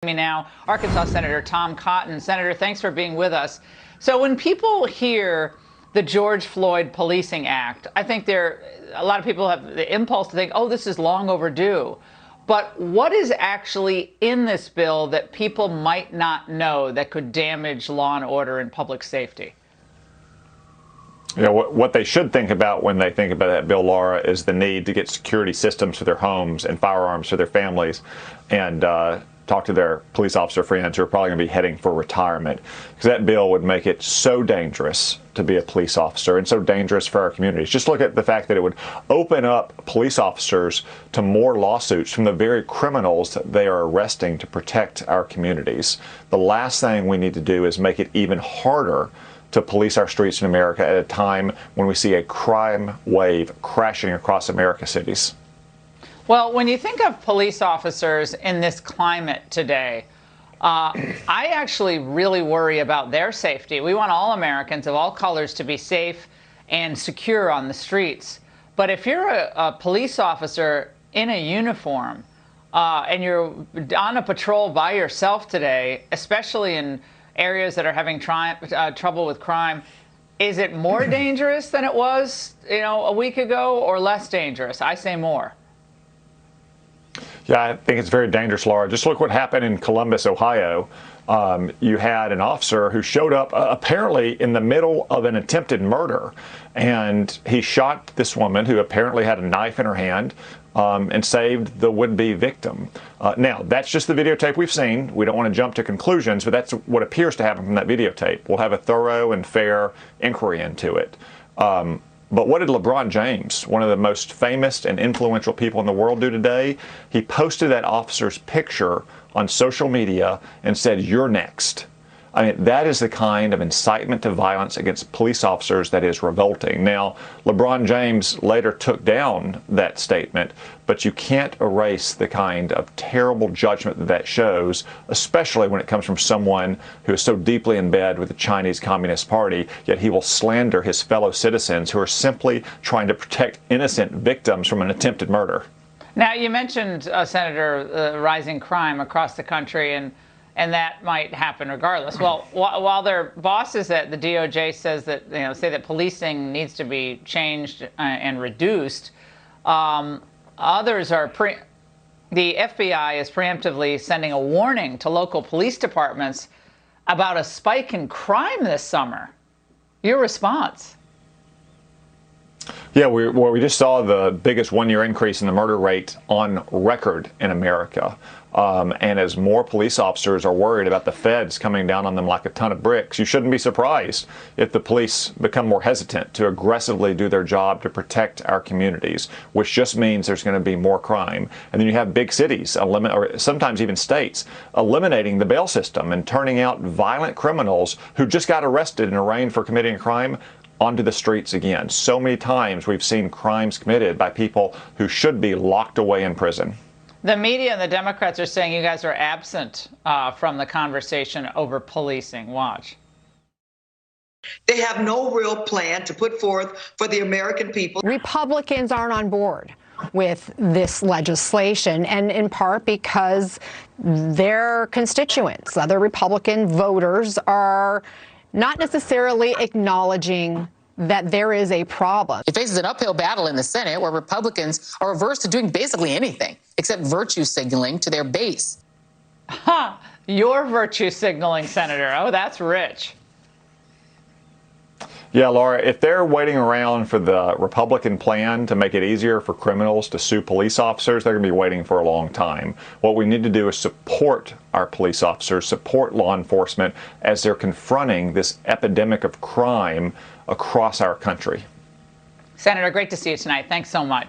Me now, Arkansas Senator Tom Cotton. Senator, thanks for being with us. So when people hear the George Floyd Policing Act, I think a lot of people have the impulse to think, oh, this is long overdue. But what is actually in this bill that people might not know that could damage law and order and public safety? You know, what they should think about when they think about that bill, Laura, is the need to get security systems for their homes and firearms for their families, and talk to their police officer friends who are probably going to be heading for retirement, because that bill would make it so dangerous to be a police officer and so dangerous for our communities. Just look at the fact that it would open up police officers to more lawsuits from the very criminals that they are arresting to protect our communities. The last thing we need to do is make it even harder to police our streets in America at a time when we see a crime wave crashing across America's cities. Well, when you think of police officers in this climate today, I actually really worry about their safety. We want all Americans of all colors to be safe and secure on the streets. But if you're a police officer in a uniform and you're on a patrol by yourself today, especially in areas that are having trouble with crime, is it more dangerous than it was, a week ago, or less dangerous? I say more. Yeah, I think it's very dangerous, Laura. Just look what happened in Columbus, Ohio. You had an officer who showed up apparently in the middle of an attempted murder, and he shot this woman who apparently had a knife in her hand and saved the would-be victim. Now, that's just the videotape we've seen. We don't want to jump to conclusions, but that's what appears to happen from that videotape. We'll have a thorough and fair inquiry into it. But what did LeBron James, one of the most famous and influential people in the world, do today? He posted that officer's picture on social media and said, "You're next." I mean, that is the kind of incitement to violence against police officers that is revolting. Now, LeBron James later took down that statement, but you can't erase the kind of terrible judgment that shows, especially when it comes from someone who is so deeply in bed with the Chinese Communist Party, yet he will slander his fellow citizens who are simply trying to protect innocent victims from an attempted murder. Now, you mentioned, Senator, rising crime across the country, and that might happen regardless. Well, while their bosses at the DOJ say that policing needs to be changed and reduced, others are the FBI is preemptively sending a warning to local police departments about a spike in crime this summer. Your response? Yeah, we just saw the biggest one-year increase in the murder rate on record in America. And as more police officers are worried about the feds coming down on them like a ton of bricks, you shouldn't be surprised if the police become more hesitant to aggressively do their job to protect our communities, which just means there's going to be more crime. And then you have big cities, or sometimes even states, eliminating the bail system and turning out violent criminals who just got arrested and arraigned for committing a crime onto the streets again. So many times we've seen crimes committed by people who should be locked away in prison. The media and the Democrats are saying you guys are absent from the conversation over policing. Watch. They have no real plan to put forth for the American people. Republicans aren't on board with this legislation, and in part because their constituents, other Republican voters, are not necessarily acknowledging that there is a problem. It faces an uphill battle in the Senate where Republicans are averse to doing basically anything except virtue signaling to their base. Ha! You're virtue signaling, Senator. Oh, that's rich. Yeah, Laura, if they're waiting around for the Republican plan to make it easier for criminals to sue police officers, they're going to be waiting for a long time. What we need to do is support our police officers, support law enforcement as they're confronting this epidemic of crime across our country. Senator, great to see you tonight. Thanks so much.